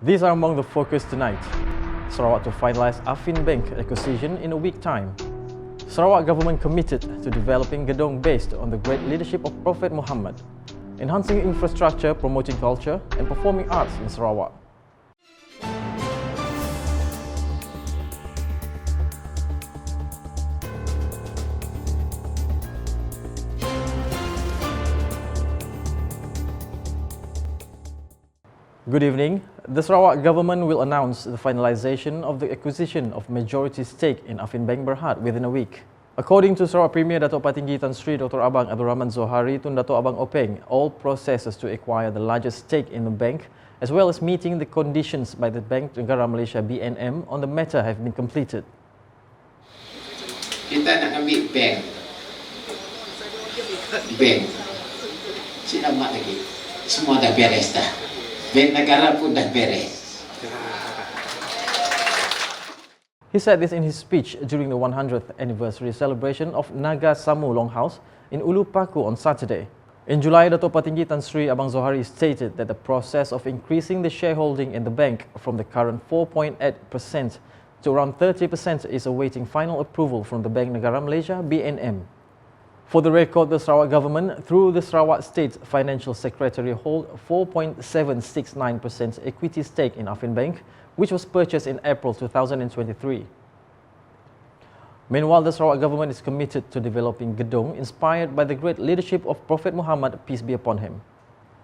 These are among the focus tonight. Sarawak to finalise Affin Bank acquisition in a week time. Sarawak government committed to developing Gedong based on the great leadership of Prophet Muhammad, enhancing infrastructure, promoting culture and performing arts in Sarawak. Good evening. The Sarawak government will announce the finalisation of the acquisition of majority stake in Affin Bank Berhad within a week. According to Sarawak Premier Datuk Patinggi Tan Sri Dr. Abang Abdul Rahman Zohari Tun Datuk Abang Openg, all processes to acquire the largest stake in the bank, as well as meeting the conditions by the Bank Negara Malaysia BNM on the matter have been completed. Kita nak ambil bank. Sila mak lagi. Semua dah beres dah. Bank negara pun dah beres. He said this in his speech during the 100th anniversary celebration of Naga Samu Longhouse in Ulu Paku on Saturday. In July, Datuk Patinggi Tan Sri Abang Zohari stated that the process of increasing the shareholding in the bank from the current 4.8% to around 30% is awaiting final approval from the Bank Negara Malaysia BNM. For the record, the Sarawak government, through the Sarawak State Financial Secretary, hold 4.769% equity stake in Affin Bank, which was purchased in April 2023. Meanwhile, the Sarawak government is committed to developing Gedong inspired by the great leadership of Prophet Muhammad, peace be upon him.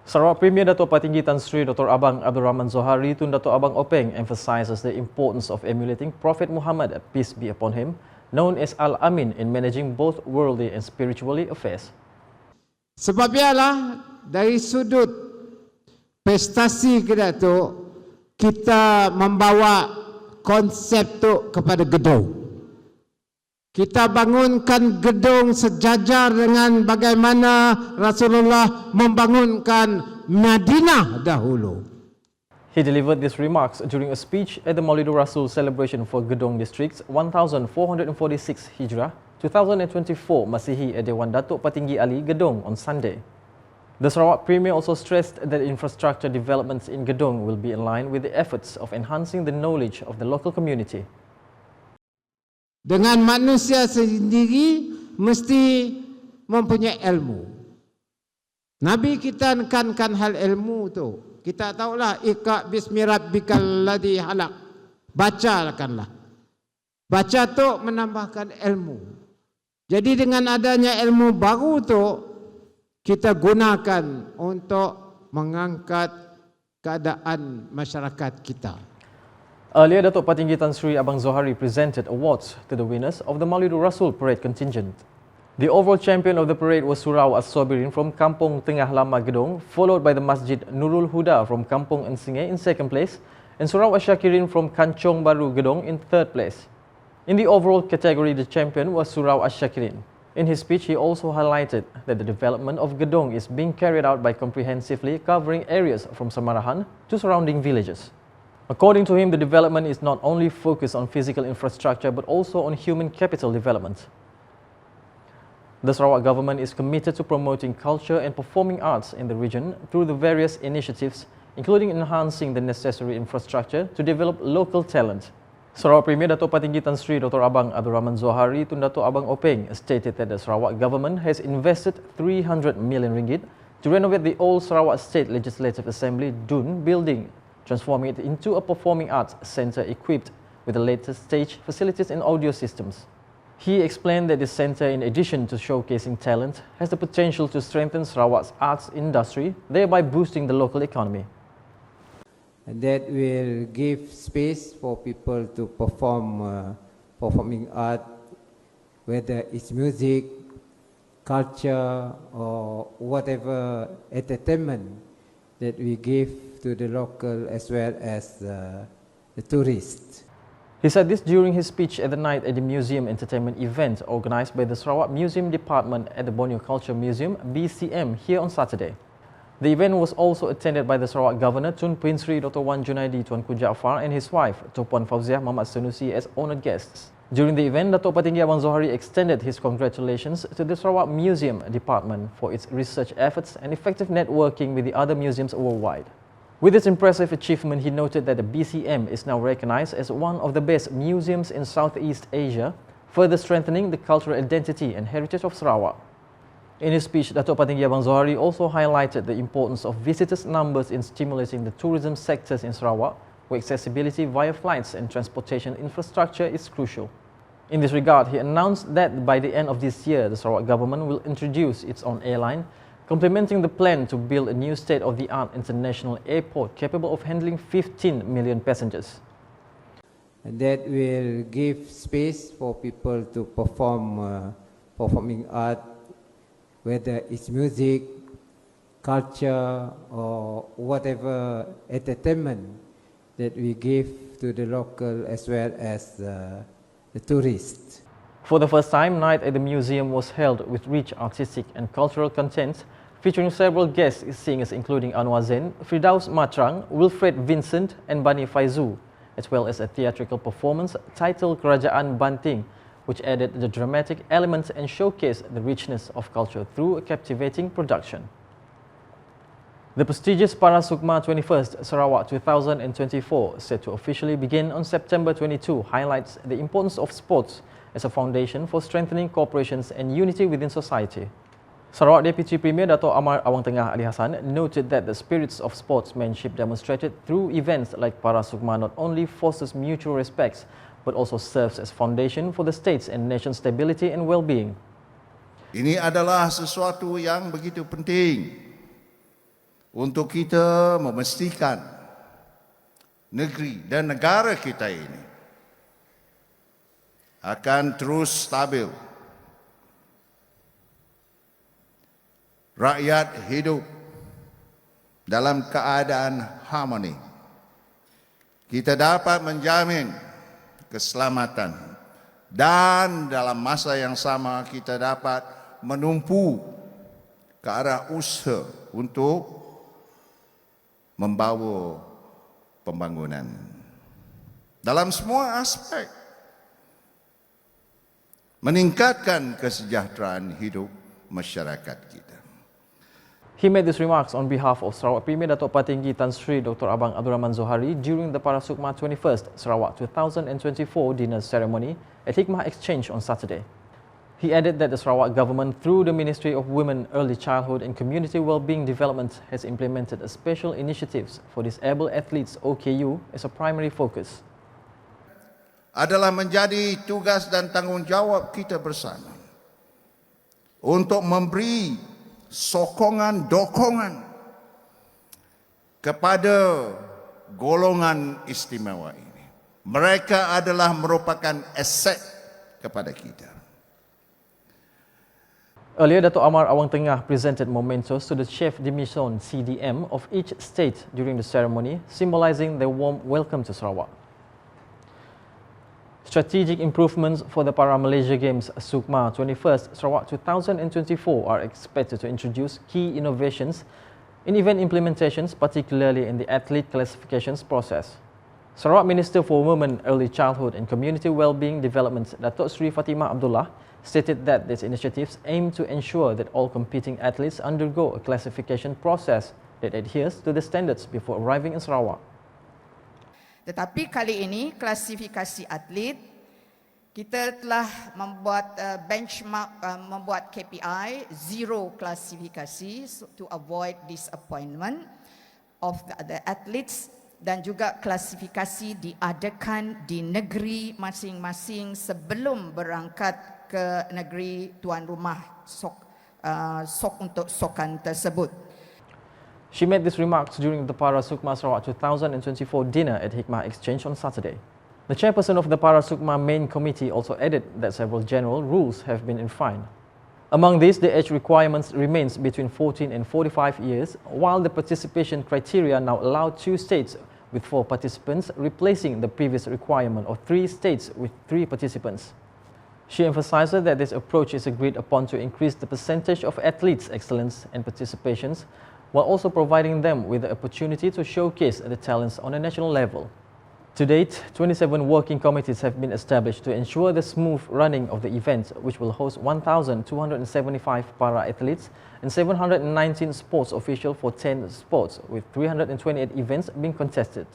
Sarawak Premier Datuk Patinggi Tan Sri Dr. Abang Abdul Rahman Zohari Tun Datuk Abang Openg emphasizes the importance of emulating Prophet Muhammad, peace be upon him, known as Al-Amin, in managing both worldly and spiritually affairs. Sebab ialah dari sudut prestasi kita tu, kita membawa konsep tu kepada Gedong. Kita bangunkan Gedong sejajar dengan bagaimana Rasulullah membangunkan Madinah dahulu. He delivered these remarks during a speech at the Maulidur Rasul celebration for Gedong District's 1446 Hijrah 2024 Masihi at Dewan Datuk Patinggi Ali Gedong on Sunday. The Sarawak Premier also stressed that infrastructure developments in Gedong will be in line with the efforts of enhancing the knowledge of the local community. Dengan manusia sendiri mesti mempunyai ilmu. Nabi kita nekankan hal ilmu tu. Kita tahulah iqra bismi rabbikal ladzi halaq. Bacakanlah. Baca tu menambahkan ilmu. Jadi dengan adanya ilmu baru tu, kita gunakan untuk mengangkat keadaan masyarakat kita. Earlier, Datuk Patinggi Tan Sri Abang Zohari presented awards to the winners of the Maulidur Rasul parade contingent. The overall champion of the parade was Surau As-Sobirin from Kampung Tengah Lama Gedong, followed by the Masjid Nurul Huda from Kampung Ensingai in second place, and Surau Asyakirin from Kancong Baru Gedong in third place. In the overall category, the champion was Surau Asyakirin. In his speech, he also highlighted that the development of Gedong is being carried out by comprehensively covering areas from Samarahan to surrounding villages. According to him, the development is not only focused on physical infrastructure but also on human capital development. The Sarawak government is committed to promoting culture and performing arts in the region through the various initiatives, including enhancing the necessary infrastructure to develop local talent. Sarawak Premier Datuk Patinggi Tan Sri Dr. Abang Abdul Rahman Zohari Tun Datuk Abang Openg stated that the Sarawak government has invested 300 million ringgit to renovate the old Sarawak State Legislative Assembly Dun building, transforming it into a performing arts centre equipped with the latest stage facilities and audio systems. He explained that this centre, in addition to showcasing talent, has the potential to strengthen Sarawak's arts industry, thereby boosting the local economy. And that will give space for people to performing art, whether it's music, culture, or whatever entertainment that we give to the local as well as the tourists. He said this during his speech at the night at the museum entertainment event organised by the Sarawak Museum Department at the Borneo Culture Museum BCM here on Saturday. The event was also attended by the Sarawak Governor Tun Puin Sri Dr. Wan Junaidi Tuanku Jaafar and his wife Tuan Fauziah Muhammad Sanusi as honoured guests. During the event, Datuk Patinggi Abang Zohari extended his congratulations to the Sarawak Museum Department for its research efforts and effective networking with the other museums worldwide. With its impressive achievement, he noted that the BCM is now recognized as one of the best museums in Southeast Asia, further strengthening the cultural identity and heritage of Sarawak. In his speech, Datuk Patinggi Abang Zohari also highlighted the importance of visitors' numbers in stimulating the tourism sectors in Sarawak, where accessibility via flights and transportation infrastructure is crucial. In this regard, he announced that by the end of this year, the Sarawak government will introduce its own airline, complementing the plan to build a new state-of-the-art international airport capable of handling 15 million passengers. And that will give space for people to perform performing art, whether it's music, culture, or whatever entertainment that we give to the local as well as the tourists. For the first time, Night at the Museum was held with rich artistic and cultural content, featuring several guest singers including Anwar Zain, Firdaus Matrang, Wilfred Vincent and Bani Faizu, as well as a theatrical performance titled Kerajaan Banting, which added the dramatic elements and showcased the richness of culture through a captivating production. The prestigious SUKMA 21st Sarawak 2024, set to officially begin on September 22, highlights the importance of sports as a foundation for strengthening cooperations and unity within society. Sarawak Deputy Premier Dato' Amar Awang Tengah Ali Hassan noted that the spirits of sportsmanship demonstrated through events like SUKMA not only fosters mutual respect but also serves as foundation for the state's and nation's stability and well-being. Ini adalah sesuatu yang begitu penting untuk kita memastikan negeri dan negara kita ini akan terus stabil. Rakyat hidup dalam keadaan harmoni. Kita dapat menjamin keselamatan dan dalam masa yang sama kita dapat menumpu ke arah usaha untuk membawa pembangunan dalam semua aspek, meningkatkan kesejahteraan hidup masyarakat kita. He made these remarks on behalf of Sarawak Premier Datuk Patinggi Tan Sri Dr. Abang Abdul Rahman Zohari during the SUKMA 21st Sarawak 2024 dinner ceremony at Hikmah Exchange on Saturday. He added that the Sarawak government, through the Ministry of Women, Early Childhood and Community Wellbeing Development, has implemented a special initiatives for disabled athletes OKU as a primary focus. Adalah menjadi tugas dan tanggungjawab kita bersama untuk memberi dokongan kepada golongan istimewa ini. Mereka adalah merupakan aset kepada kita. Earlier, Dato' Amar Awang Tengah presented mementos to the Chef de Mission CDM of each state during the ceremony, symbolizing their warm welcome to Sarawak. Strategic improvements for the Para-Malaysia Games SUKMA 21st Sarawak 2024 are expected to introduce key innovations in event implementations, particularly in the athlete classifications process. Sarawak Minister for Women, Early Childhood and Community Wellbeing Development, Datuk Sri Fatimah Abdullah, stated that these initiatives aim to ensure that all competing athletes undergo a classification process that adheres to the standards before arriving in Sarawak. Tetapi kali ini klasifikasi atlet kita telah membuat benchmark, membuat KPI zero klasifikasi to avoid disappointment of the athletes, dan juga klasifikasi diadakan di negeri masing-masing sebelum berangkat ke negeri tuan rumah untuk sokan tersebut. She made these remarks during the SUKMA Sarawak 2024 dinner at Hikmah Exchange on Saturday. The chairperson of the SUKMA main committee also added that several general rules have been refined. Among these, the age requirements remains between 14 and 45 years, while the participation criteria now allow 2 states with 4 participants, replacing the previous requirement of 3 states with 3 participants. She emphasized that this approach is agreed upon to increase the percentage of athletes' excellence and participations, while also providing them with the opportunity to showcase the talents on a national level. To date, 27 working committees have been established to ensure the smooth running of the event, which will host 1,275 para-athletes and 719 sports officials for 10 sports, with 328 events being contested.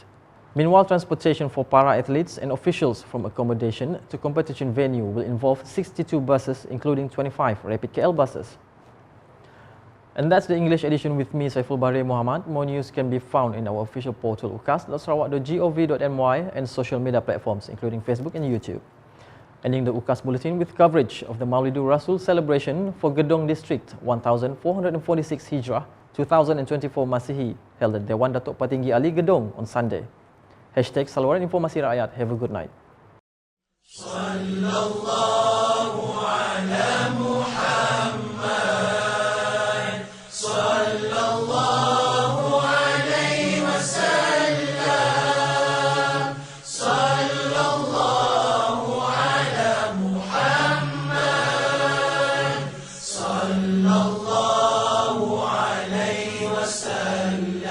Meanwhile, transportation for para-athletes and officials from accommodation to competition venue will involve 62 buses, including 25 Rapid KL buses. And that's the English edition with me, Saiful Bahri Muhammad. More news can be found in our official portal ukas.sarawak.gov.my and social media platforms, including Facebook and YouTube. Ending the UKAS Bulletin with coverage of the Maulidur Rasul celebration for Gedong District 1446 Hijrah 2024 Masihi held at Dewan Datuk Patinggi Ali Gedong on Sunday. Hashtag Saluran Informasi Rakyat. Have a good night. Sallallahu ala Muhammad. Sallallahu alaihi wasallam. Sallallahu ala Muhammad. Sallallahu alaihi wasallam.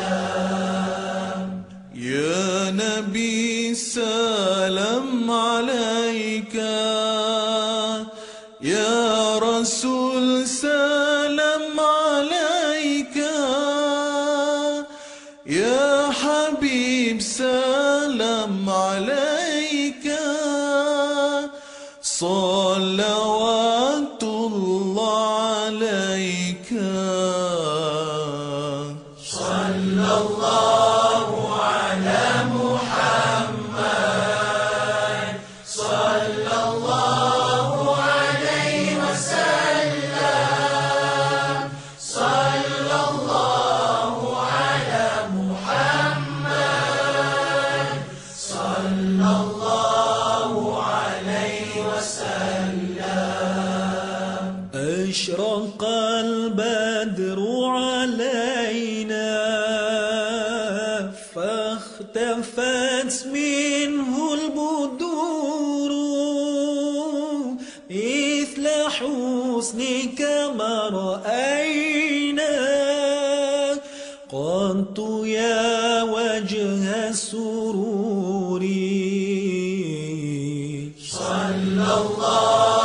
Ya Nabi, salam alaika. Ya Rasul, salam alaika. Ya Habib, salam alaika. Salawatullah alaika. Sallallahu ala Muhammad. Sallallahu alaihi wasallam. Sallallahu ala Muhammad. Sallallahu alaihi wasallam. Ashraqal badru alaina فاختفت منه البدور مثل حسنك ما رأينا قنت يا وجه السرور صلى الله